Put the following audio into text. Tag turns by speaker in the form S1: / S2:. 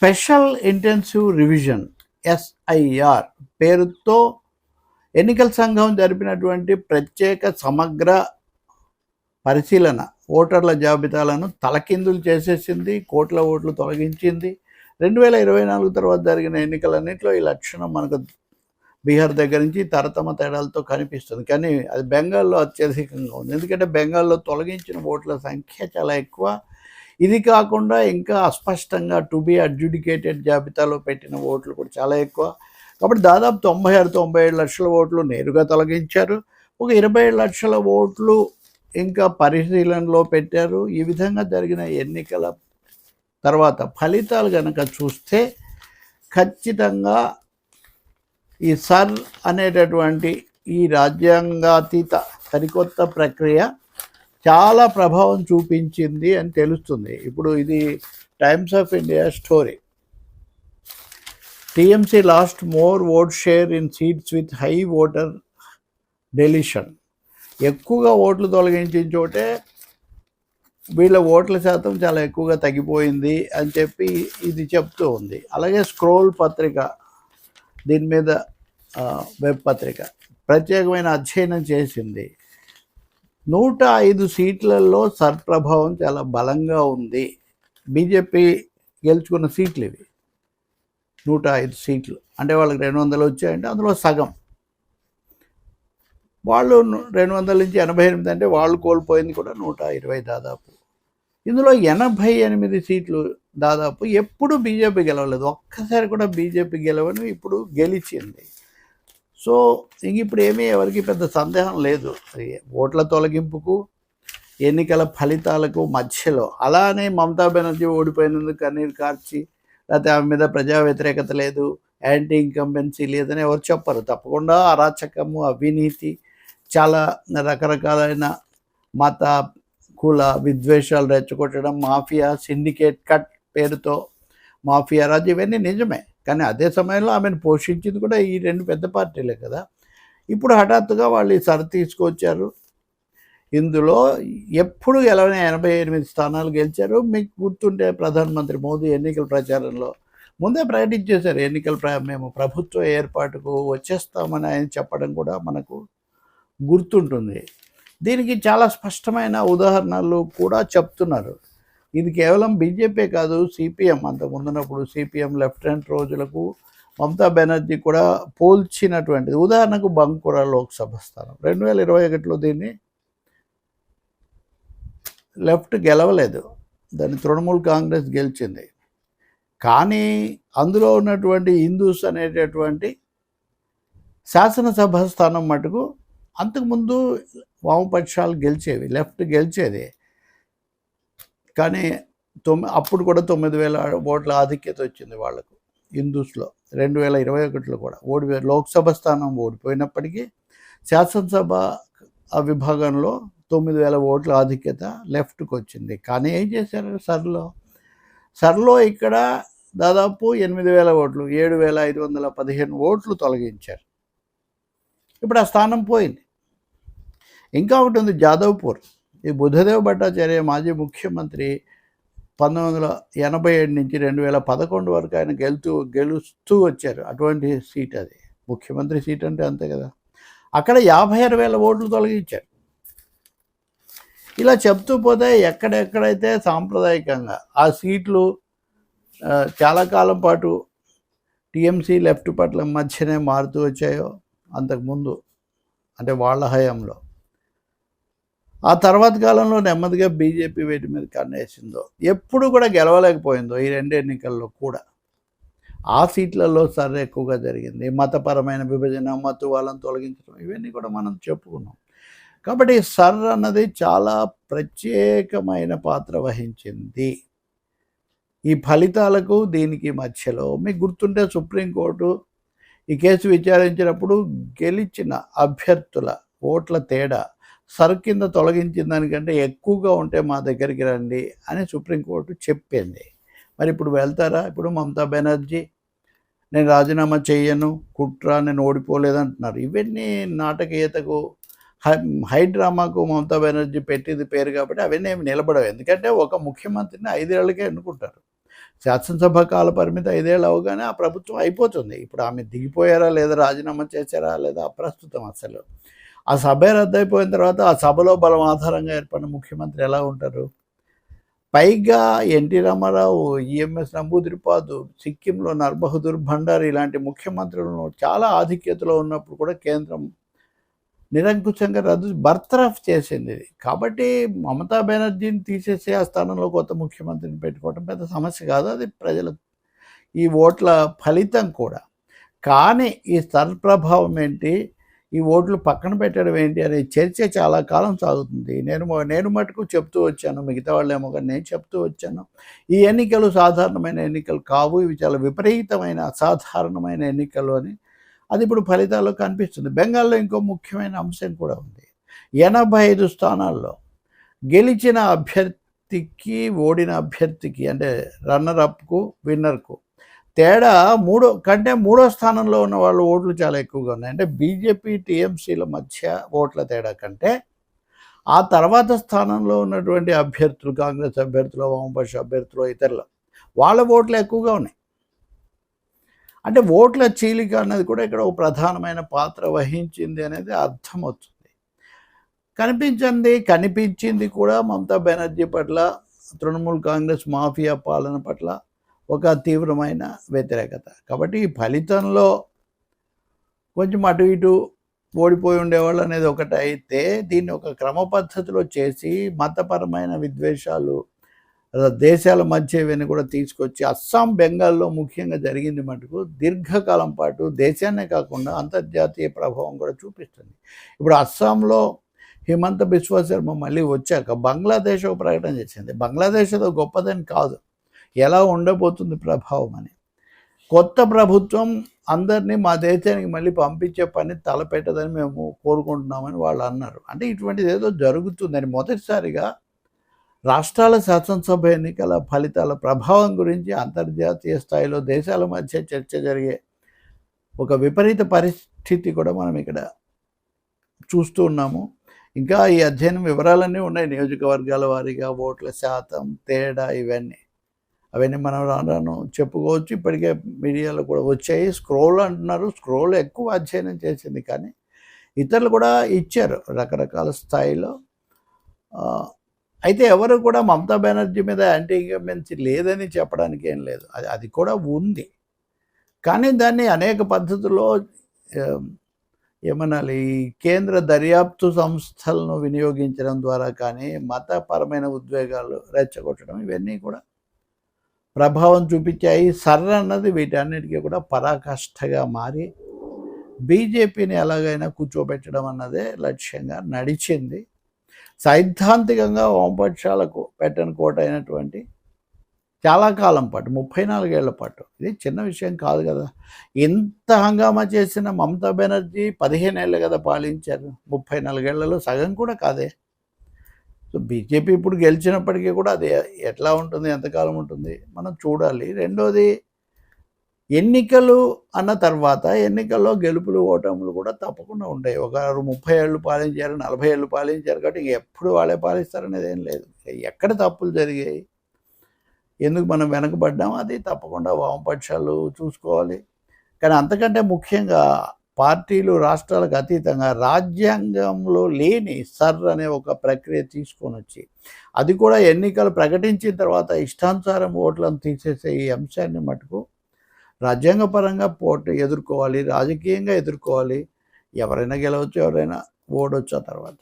S1: Special intensive revision SIR పేరుతో ఎన్నికల సంఘం జరిపినటువంటి ప్రత్యేక సమగ్ర పరిశీలన ఓటర్ల జాబితాలను తలకిందులు చేసేసింది, కోట్ల ఓట్లు తొలగించింది. 2024 తర్వాత జరిగిన ఎన్నికలన్నింటిలో ఈ లక్షణం మనకు బీహార్ దగ్గర నుంచి తరతమ తేడాలతో కనిపిస్తుంది. కానీ అది బెంగాల్లో అత్యధికంగా ఉంది. ఎందుకంటే బెంగాల్లో తొలగించిన ఓట్ల సంఖ్య చాలా ఎక్కువ. ఇది కాకుండా ఇంకా అస్పష్టంగా టు బి అడ్జుడికేటెడ్ జాబితాలో పెట్టిన ఓట్లు కూడా చాలా ఎక్కువ. కాబట్టి దాదాపు 96-97 లక్షల ఓట్లు నేరుగా తొలగించారు. ఒక 27 లక్షల ఓట్లు ఇంకా పరిశీలనలో పెట్టారు. ఈ విధంగా జరిగిన ఎన్నికల తర్వాత ఫలితాలు కనుక చూస్తే ఖచ్చితంగా ఈ సర్ అనేటటువంటి ఈ రాజ్యాంగాతీత సరికొత్త ప్రక్రియ చాలా ప్రభావం చూపించింది అని తెలుస్తుంది. ఇప్పుడు ఇది times of India story. TMC last more vote share in seats with high voter deletion. ఎక్కువగా ఓట్లు తొలగించిన చోటే వీళ్ళ ఓట్ల శాతం చాలా ఎక్కువగా తగ్గిపోయింది అని చెప్పి ఇది చెప్తూ ఉంది. అలాగే స్క్రోల్ పత్రిక, దీని మీద వెబ్ పత్రిక ప్రత్యేకమైన అధ్యయనం చేసింది. 105 సీట్లలో సర్ ప్రభావం చాలా బలంగా ఉంది. బీజేపీ గెలుచుకున్న సీట్లు ఇవి 105 సీట్లు. అంటే వాళ్ళకి 200 వచ్చాయంటే అందులో సగం. వాళ్ళు 200 నుంచి 88 అంటే వాళ్ళు కోల్పోయింది కూడా 120 దాదాపు. ఇందులో 88 సీట్లు దాదాపు ఎప్పుడు బీజేపీ గెలవలేదు. ఒక్కసారి కూడా బీజేపీ గెలవని ఇప్పుడు గెలిచింది. సో ఇప్పుడు ఏమీ ఎవరికి పెద్ద సందేహం లేదు ఓట్ల తొలగింపుకు ఎన్నికల ఫలితాలకు మధ్యలో. అలానే మమతా బెనర్జీ ఓడిపోయినందుకు కన్నీరు కార్చి, లేకపోతే ఆమె మీద ప్రజా వ్యతిరేకత లేదు, యాంటీ ఇన్కంబెన్సీ లేదని ఎవరు చెప్పరు. తప్పకుండా అరాచకము, అవినీతి, చాలా రకరకాలైన మత కుల విద్వేషాలు రెచ్చగొట్టడం, మాఫియా, సిండికేట్ కట్ పేరుతో మాఫియా రాజు, ఇవన్నీ నిజమే. కానీ అదే సమయంలో ఆమెను పోషించింది కూడా ఈ 2 పెద్ద పార్టీలే కదా. ఇప్పుడు హఠాత్తుగా వాళ్ళు ఈ సరి తీసుకొచ్చారు. ఇందులో ఎప్పుడు గెలవని 88 స్థానాలు గెలిచారు. మీకు గుర్తుంటే ప్రధానమంత్రి మోదీ ఎన్నికల ప్రచారంలో ముందే ప్రకటించేశారు, మేము ప్రభుత్వ ఏర్పాటుకు వచ్చేస్తామని ఆయన చెప్పడం కూడా మనకు గుర్తుంటుంది. దీనికి చాలా స్పష్టమైన ఉదాహరణలు కూడా చెప్తున్నారు. ఇది కేవలం బీజేపీ కాదు, సిపిఎం అంతకుముందున్నప్పుడు సిపిఎం లెఫ్టినెంట్ రోజులకు మమతా బెనర్జీ కూడా పోల్చినటువంటిది. ఉదాహరణకు బంకురా లోక్సభ స్థానం 2021లో దీన్ని లెఫ్ట్ గెలవలేదు, దాన్ని తృణమూల్ కాంగ్రెస్ గెలిచింది. కానీ అందులో ఉన్నటువంటి హిందూస్ అనేటటువంటి శాసనసభ స్థానం మటుకు అంతకుముందు వామపక్షాలు గెలిచేవి, లెఫ్ట్ గెలిచేది. కానీ అప్పుడు కూడా 9,000 ఓట్ల ఆధిక్యత వచ్చింది వాళ్లకు హిందూస్లో. 2021లో కూడా లోక్సభ స్థానం ఓడిపోయినప్పటికీ శాసనసభ విభాగంలో 9,000 ఓట్ల ఆధిక్యత లెఫ్ట్కి వచ్చింది. కానీ ఏం చేశారు సర్లో ఇక్కడ దాదాపు 8,000 ఓట్లు, 7,515 ఓట్లు తొలగించారు. ఇప్పుడు ఆ స్థానం పోయింది. ఇంకా ఉంటుంది జాదవ్పూర్. ఈ బుద్ధదేవ్ భట్టాచార్య మాజీ ముఖ్యమంత్రి 1987 నుంచి 2011 వరకు ఆయన గెలుస్తూ వచ్చారు. అటువంటి సీట్ అది, ముఖ్యమంత్రి సీట్ అంటే అంతే కదా. అక్కడ 56,000 ఓట్లు తొలగించారు. ఇలా చెప్తూ పోతే ఎక్కడెక్కడైతే సాంప్రదాయకంగా ఆ సీట్లు చాలా కాలం పాటు టీఎంసీ లెఫ్ట్ పట్ల మధ్యనే మారుతూ వచ్చాయో అంతకుముందు, అంటే వాళ్ళ హయాంలో, ఆ తర్వాత కాలంలో నెమ్మదిగా బీజేపీ వీటి మీద కన్నేసిందో, ఎప్పుడు కూడా గెలవలేకపోయిందో ఈ 2 ఎన్నికల్లో కూడా ఆ సీట్లలో సర్ ఎక్కువగా జరిగింది. మతపరమైన విభజన, మత్తు వాళ్ళని తొలగించడం, ఇవన్నీ కూడా మనం చెప్పుకున్నాం. కాబట్టి సర్ అన్నది చాలా ప్రత్యేకమైన పాత్ర వహించింది ఈ ఫలితాలకు దీనికి మధ్యలో. మీకు గుర్తుంటే సుప్రీంకోర్టు ఈ కేసు విచారించినప్పుడు గెలిచిన అభ్యర్థుల ఓట్ల తేడా సర్ కింద తొలగించిన దానికంటే ఎక్కువగా ఉంటే మా దగ్గరికి రండి అని సుప్రీంకోర్టు చెప్పింది. మరి ఇప్పుడు వెళ్తారా? ఇప్పుడు మమతా బెనర్జీ నేను రాజీనామా చేయను, కుట్ర, నేను ఓడిపోలేదంటున్నారు. ఇవన్నీ నాటకీయతకు, హై డ్రామాకు మమతా బెనర్జీ పెట్టింది పేరు కాబట్టి అవన్నీ ఏమి నిలబడవు. ఎందుకంటే ఒక ముఖ్యమంత్రిని 5 ఏళ్ళకే ఎన్నుకుంటారు. శాసనసభ కాల పరిమితి 5 ఏళ్ళు అవగానే ఆ ప్రభుత్వం అయిపోతుంది. ఇప్పుడు ఆమె దిగిపోయారా లేదా, రాజీనామా చేశారా లేదా అప్రస్తుతం అసలు. ఆ సభే రద్దయిపోయిన తర్వాత ఆ సభలో బలం ఆధారంగా ఏర్పడిన ముఖ్యమంత్రి ఎలా ఉంటారు? పైగా ఎన్టీ రామారావు, ఈఎంఎస్ నంబూదిరిపాదు, సిక్కింలో నర్బహదూర్ భండారి ఇలాంటి ముఖ్యమంత్రులను చాలా ఆధిక్యతలో ఉన్నప్పుడు కూడా కేంద్రం నిరంకుశంగా బర్తరఫ్ చేసింది ఇది. కాబట్టి మమతా బెనర్జీని తీసేసి ఆ స్థానంలో కొత్త ముఖ్యమంత్రిని పెట్టుకోవడం పెద్ద సమస్య కాదు. అది ప్రజల ఈ ఓట్ల ఫలితం కూడా. కానీ ఈ స్థలప్రభావం ఏంటి, ఈ ఓట్లు పక్కన పెట్టడం ఏంటి అనే చర్చ చాలా కాలం సాగుతుంది. నేను మటుకు చెప్తూ వచ్చాను, మిగతా వాళ్ళేమో కానీ నేను చెప్తూ వచ్చాను, ఈ ఎన్నికలు సాధారణమైన ఎన్నికలు కావు, ఇవి చాలా విపరీతమైన అసాధారణమైన ఎన్నికలు అని. అది ఇప్పుడు ఫలితాల్లో కనిపిస్తుంది. బెంగాల్లో ఇంకో ముఖ్యమైన అంశం కూడా ఉంది. 85 స్థానాల్లో గెలిచిన అభ్యర్థికి ఓడిన అభ్యర్థికి అంటే రన్నరప్కు విన్నర్కు తేడా మూడో స్థానంలో ఉన్న వాళ్ళ ఓట్లు చాలా ఎక్కువగా ఉన్నాయి. అంటే బీజేపీ టీఎంసీల మధ్య ఓట్ల తేడా కంటే ఆ తర్వాత స్థానంలో ఉన్నటువంటి అభ్యర్థులు, కాంగ్రెస్ అభ్యర్థులు, వామపక్ష అభ్యర్థులు, ఇతరులు వాళ్ళ ఓట్లు ఎక్కువగా ఉన్నాయి. అంటే ఓట్ల చీలిక అన్నది కూడా ఇక్కడ ఒక ప్రధానమైన పాత్ర వహించింది అనేది అర్థమవుతుంది. కనిపించింది కూడా మమతా బెనర్జీ పట్ల, తృణమూల్ కాంగ్రెస్ మాఫియా పాలన పట్ల ఒక తీవ్రమైన వ్యతిరేకత. కాబట్టి ఈ ఫలితంలో కొంచెం అటు ఇటు ఓడిపోయి ఉండేవాళ్ళు అనేది ఒకటి అయితే, దీన్ని ఒక క్రమ పద్ధతిలో చేసి మతపరమైన విద్వేషాలు దేశాల మధ్య ఇవన్నీ కూడా తీసుకొచ్చి అస్సాం, బెంగాల్లో ముఖ్యంగా జరిగింది మటుకు దీర్ఘకాలం పాటు దేశాన్నే కాకుండా అంతర్జాతీయ ప్రభావం కూడా చూపిస్తుంది. ఇప్పుడు అస్సాంలో హిమంత బిశ్వ శర్మ మళ్ళీ వచ్చాక బంగ్లాదేశ్ ఒక ప్రకటన చేసింది. బంగ్లాదేశ్ ఏదో గొప్పదని కాదు, ఎలా ఉండబోతుంది ప్రభావం అని. కొత్త ప్రభుత్వం అందరినీ మా దేశానికి మళ్ళీ పంపించే పని తలపెట్టదని మేము కోరుకుంటున్నామని వాళ్ళు అన్నారు. అంటే ఇటువంటిది ఏదో జరుగుతుందని. మొదటిసారిగా రాష్ట్రాల శాసనసభ ఎన్నికల ఫలితాల ప్రభావం గురించి అంతర్జాతీయ స్థాయిలో దేశాల మధ్య చర్చ జరిగే ఒక విపరీత పరిస్థితి కూడా మనం ఇక్కడ చూస్తూ ఉన్నాము. ఇంకా ఈ అధ్యయనం వివరాలన్నీ ఉన్నాయి, నియోజకవర్గాల వారీగా ఓట్ల శాతం తేడా అవన్నీ మనం రాను చెప్పుకోవచ్చు. ఇప్పటికే మీడియాలో కూడా వచ్చాయి. స్క్రోల్ అంటున్నారు, స్క్రోల్ ఎక్కువ అధ్యయనం చేసింది, కానీ ఇతరులు కూడా ఇచ్చారు రకరకాల స్థాయిలో. అయితే ఎవరు కూడా మమతా బెనర్జీ మీద యాంటీ ఇన్కంబెన్సీ లేదని చెప్పడానికి ఏం లేదు, అది కూడా ఉంది. కానీ దాన్ని అనేక పద్ధతుల్లో ఏమనాలి, కేంద్ర దర్యాప్తు సంస్థలను వినియోగించడం ద్వారా కానీ మతపరమైన ఉద్వేగాలు రెచ్చగొట్టడం ఇవన్నీ కూడా ప్రభావం చూపించాయి. సర్ర అన్నది వీటన్నిటికీ కూడా పరాకాష్ఠగా మారి బీజేపీని ఎలాగైనా కూర్చోబెట్టడం అన్నదే లక్ష్యంగా నడిచింది. సైద్ధాంతికంగా వామపక్షాలకు పెట్టని కోట అయినటువంటి చాలా కాలం పాటు 34 ఏళ్ల పాటు, ఇది చిన్న విషయం కాదు కదా. ఇంత హంగామా చేసిన మమతా బెనర్జీ 15 ఏళ్ళు కదా పాలించారు, 34 ఏళ్లలో సగం కూడా కాదే. సో బీజేపీ ఇప్పుడు గెలిచినప్పటికీ కూడా అది ఎట్లా ఉంటుంది, ఎంతకాలం ఉంటుంది మనం చూడాలి. రెండోది, ఎన్నికలు అన్న తర్వాత ఎన్నికల్లో గెలుపులు ఓటములు కూడా తప్పకుండా ఉంటాయి. ఒకరు 30 ఏళ్ళు పాలించారు, 40 ఏళ్ళు పాలించారు, కాబట్టి ఎప్పుడు వాళ్ళే పాలిస్తారనేది ఏం లేదు. ఎక్కడ తప్పులు జరిగాయి, ఎందుకు మనం వెనకబడ్డాం, అది తప్పకుండా వామపక్షాలు చూసుకోవాలి. కానీ అంతకంటే ముఖ్యంగా పార్టీలు, రాష్ట్రాలకు అతీతంగా రాజ్యాంగంలో లేని సర్ అనే ఒక ప్రక్రియ తీసుకొని వచ్చి, అది కూడా ఎన్నికలు ప్రకటించిన తర్వాత ఇష్టానుసారం ఓట్లను తీసేసే ఈ అంశాన్ని మటుకు రాజ్యాంగపరంగా ఎదుర్కోవాలి, రాజకీయంగా ఎదుర్కోవాలి. ఎవరైనా గెలవచ్చు, ఎవరైనా ఓడొచ్చు ఆ తర్వాత.